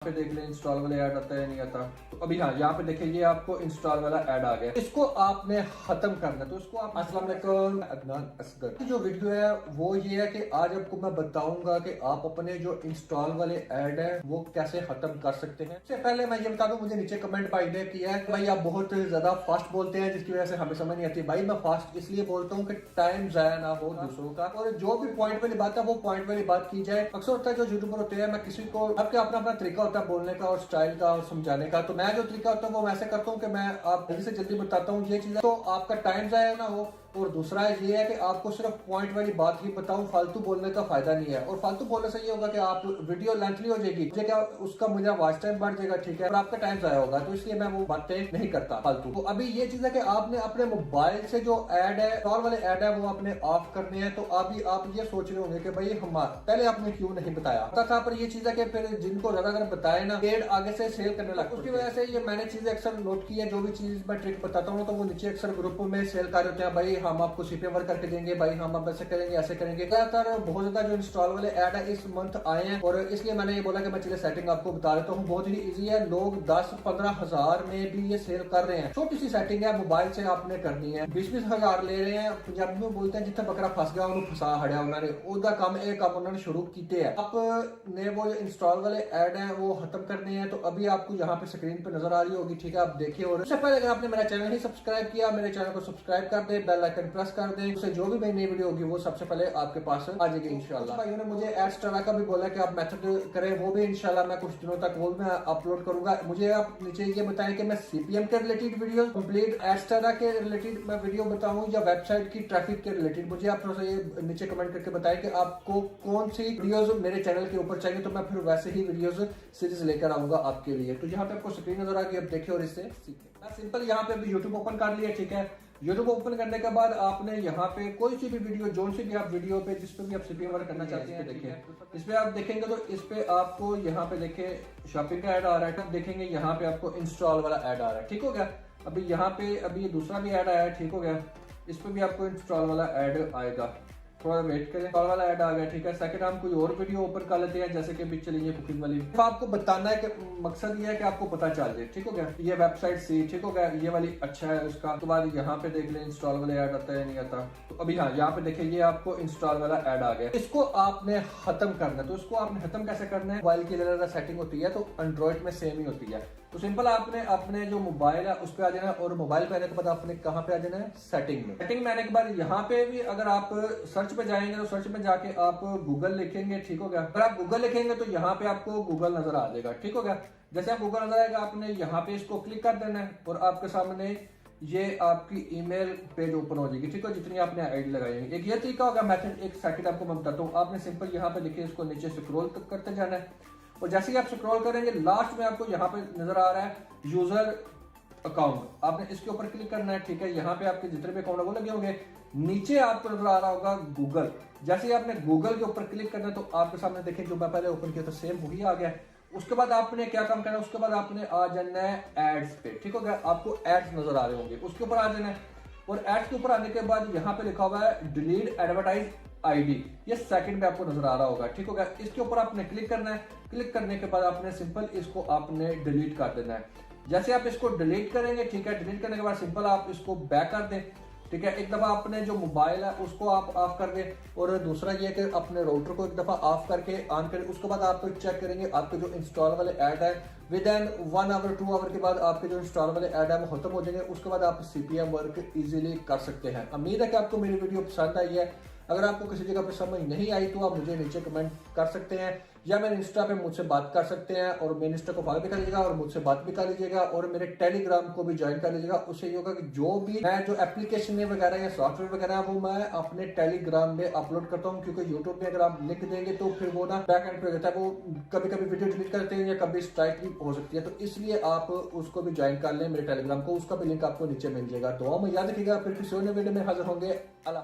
पे देख लें इंस्टॉल वाला ऐड आता है नहीं आता। तो अभी हाँ यहाँ पे देखिए ये आपको इंस्टॉल वाला ऐड आ गया, इसको आपने खत्म करना है। तो इसको आप अस्सलाम वालेकुम, अदनान असगर की जो वीडियो है वो ये है कि आज आपको मैं बताऊंगा कि आप अपने जो इंस्टॉल वाले ऐड है वो कैसे खत्म कर सकते हैं। सबसे पहले मैं ये बता दूं, मुझे नीचे कमेंट भाई ने किया है भाई आप बहुत ज्यादा फास्ट बोलते हैं जिसकी वजह से हमें समझ नहीं आती। भाई मैं फास्ट इसलिए बोलता हूँ कि टाइम जाया ना हो दूसरों का, और जो भी पॉइंट वाली बात है वो पॉइंट वाली बात की जाए। अक्सर होता है जो यूट्यूबर होते हैं, मैं किसी को आपके अपना अपना तरीका होता है बोलने का और स्टाइल का और समझाने का। तो मैं जो तरीका होता है वो वैसे करता हूँ कि मैं आप जल्दी से जल्दी बताता हूँ ये चीज, तो आपका टाइम जाया ना हो। और दूसरा ये है कि आपको सिर्फ पॉइंट वाली बात ही बताऊं, फालतू बोलने का फायदा नहीं है। और फालतू बोलने से ये होगा कि आप वीडियो लेंथली हो जाएगी, मुझे क्या उसका मुझे वॉच टाइम बढ़ जाएगा, ठीक है, और आपका टाइम जाया होगा। तो इसलिए मैं वो बातें नहीं करता फालतू। तो अभी ये चीज है कि आपने अपने मोबाइल से जो ऐड है, इंस्टॉल वाले ऐड है, वो आपने ऑफ करने हैं। तो अभी आप ये सोच रहे होंगे कि भाई हमारा पहले आपने क्यों नहीं बताया पता था। पर ये चीज है कि फिर जिनको ज्यादा अगर बताए ना, पेड़ आगे से सेल करने लगता है। उसकी वजह से ये मैंने चीजें अक्सर नोट की है। जो भी चीज मैं ट्रिक बताता हूँ तो वो नीचे अक्सर ग्रुप में सेल कर होते हैं, भाई हम आपको सीपीएम करके देंगे, भाई हम अब ऐसे करेंगे ऐसे करेंगे। ज्यादातर बहुत ज्यादा जो इंस्टॉल वाले ऐड है इस मंथ आए हैं, और इसलिए मैंने ये बोला कि मैं चलिए सेटिंग आपको बता देता हूँ। बहुत ही इजी है, लोग 10-15 हजार में भी ये सेल कर रहे हैं। छोटी सी सेटिंग है, मोबाइल से आपने करनी है। 20-20 हजार ले रहे हैं। पंजाबी में बोलते हैं जितना बकरा फंस गया उन्होंने फंसा हड़िया, उन्होंने ओदा काम एक काम उन्होंने शुरू किए है। आपने वो इंस्टॉल वाले ऐड है वो खत्म करने हैं। तो अभी आपको यहाँ पे स्क्रीन पे नजर आ रही होगी, ठीक है, आप देखिए। और उससे पहले अगर आपने मेरा चैनल नहीं सब्सक्राइब किया, मेरे चैनल को सब्सक्राइब कर दे, बेल आइकन प्रेस कर दे, उससे जो भी मेरी नई वीडियो होगी वो सबसे पहले आपके पास आ जाएगी इंशाल्लाह। भाइयों ने मुझे एडस्ट्रा का भी बोला कि आप मेथड करें, वो भी इंशाल्लाह मैं कुछ दिनों तक वो मैं अपलोड करूंगा। मुझे आप नीचे ये बताएं कि मैं सीपीएम के रिलेटेड वीडियो, कंप्लीट एडस्ट्रा के रिलेटेड मैं वीडियो बताऊं या वेबसाइट की ट्रैफिक के रिलेटेड। मुझे आप थोड़ा सा ये नीचे कमेंट करके बताएं कि आपको कौन सी वीडियोस मेरे चैनल के ऊपर चाहिए, तो मैं फिर वैसे ही वीडियोस सीरीज लेकर आऊंगा आपके लिए। तो यहाँ पे आपको स्क्रीन नजर आ गई, अब देखिए और इससे सीखें। मैं सिंपल यहाँ पे भी यूट्यूब ओपन कर लिया, ठीक है। यूट्यूब ओपन करने के बाद आपने यहाँ पे कोई सी भी वीडियो, जो सी भी आप वीडियो पे जिस पे भी आप सीपीएम वर्क करना चाहते हैं, देखिए इस पे आप देखेंगे तो इस पे आपको यहाँ पे देखिए शॉपिंग का ऐड आ रहा है। आप देखेंगे यहाँ पे आपको इंस्टॉल वाला ऐड आ रहा है, ठीक हो गया। अभी यहाँ पे अभी ये दूसरा भी ऐड आया है, ठीक हो गया। इस पे भी आपको इंस्टॉल वाला ऐड आएगा, थोड़ा वेट करें। इंस्टॉल वाला ऐड आ गया, ठीक है। सेकंड हम कोई और वीडियो ओपन कर लेते हैं, जैसे कि अभी चलिए कुकिंग वाली। तो आपको बताना है कि मकसद ये है कि आपको पता चल जाए, ठीक हो गया। ये वेबसाइट सी, ठीक हो गया, ये वाली अच्छा है उसका। उसके बाद यहाँ पे देख लें इंस्टॉल वाला ऐड आता है नहीं आता। तो अभी हाँ यहाँ पे देखिए ये आपको इंस्टॉल वाला ऐड आ गया, इसको आपने खत्म करना है। तो इसको आपने खत्म कैसे करना है, मोबाइल की अलग सेटिंग होती है, तो एंड्रॉइड में सेम ही होती है। तो सिंपल आपने अपने जो मोबाइल है उस पर आ जाना, और मोबाइल पे आने के बाद आपने कहाँ पे आ जाना है, सेटिंग में। सेटिंग में आने के बाद यहाँ पे भी अगर आप सर्च पे जाएंगे तो सर्च में जाके आप गूगल लिखेंगे, ठीक हो गया। अगर आप गूगल लिखेंगे तो यहाँ पे आपको गूगल नजर आ जाएगा, ठीक हो गया। जैसे आप गूगल नजर आएगा आपने यहाँ पे इसको क्लिक कर देना है, और आपके सामने ये आपकी ईमेल पेज ओपन हो जाएगी, ठीक है, जितनी आपने आईडी लगाई है। एक ये तरीका होगा मेथड, एक सेकंड आपको मैं बताता हूँ। आपने सिंपल यहाँ पे देखिए इसको नीचे स्क्रॉल करते जाना है, और जैसे ही आप स्क्रॉल करेंगे लास्ट में आपको यहाँ पे नजर आ रहा है यूजर अकाउंट, आपने इसके ऊपर क्लिक करना है, ठीक है। यहाँ पे आपके जितने भी अकाउंट वो लगे होंगे, नीचे आपको नजर आ रहा होगा गूगल। जैसे ही आपने गूगल के ऊपर क्लिक करना है तो आपके सामने देखिए जो मैं पहले ओपन किया था सेम वही आ गया। उसके बाद आपने क्या काम करना है, उसके बाद आपने आ जाना है एड्स पे, ठीक हो गया। आपको एड्स नजर आ रहे होंगे, उसके ऊपर आ जाना है, और एड्स के ऊपर आने के बाद यहाँ पे लिखा हुआ है डिलीट एडवर्टाइज आईडी, ये सेकंड में आपको नजर आ रहा होगा, ठीक हो गया। इसके ऊपर आपने क्लिक करना है। क्लिक करने के बाद आपने सिंपल इसको आपने डिलीट कर देना है। जैसे आप इसको डिलीट करेंगे, ठीक है, डिलीट करने के बाद सिंपल आप इसको बैक कर दें, ठीक है। एक दफा अपने जो मोबाइल है उसको आप ऑफ कर दें, और दूसरा ये कि अपने राउटर को एक दफा ऑफ करके ऑन करें। उसके बाद आप चेक करेंगे आपके जो इंस्टॉल वाले ऐड है विद इन 1 आवर 2 आवर के बाद आपके जो इंस्टॉल वाले ऐड है वो खत्म हो जाएंगे। उसके बाद आप सीपीएम वर्क इजीली कर सकते हैं। उम्मीद है कि आपको मेरी वीडियो पसंद आई है। अगर आपको किसी जगह पर समझ नहीं आई तो आप मुझे नीचे कमेंट कर सकते हैं, या मेरे इंस्टा पे मुझसे बात कर सकते हैं, और मेरे इंस्टा को फॉलो भी कर लीजिएगा और मुझसे बात भी कर लीजिएगा, और मेरे टेलीग्राम को भी ज्वाइन कर लीजिएगा। उससे ये होगा कि जो भी मैं जो एप्लीकेशन वगैरह या सॉफ्टवेयर वगैरह है वो मैं अपने टेलीग्राम में अपलोड करता हूँ, क्योंकि यूट्यूब में अगर आप लिख देंगे तो फिर वो ना बैक एंड पे रहता है, वो कभी कभी वीडियो डिलीट करते हैं या कभी स्ट्राइक भी हो सकती है। तो इसलिए आप उसको भी ज्वाइन कर लें मेरे टेलीग्राम को, उसका भी लिंक आपको नीचे मिल जाएगा। दुआ में याद रखिएगा, फिर किसी और वीडियो में हाजिर होंगे। अल्लाह।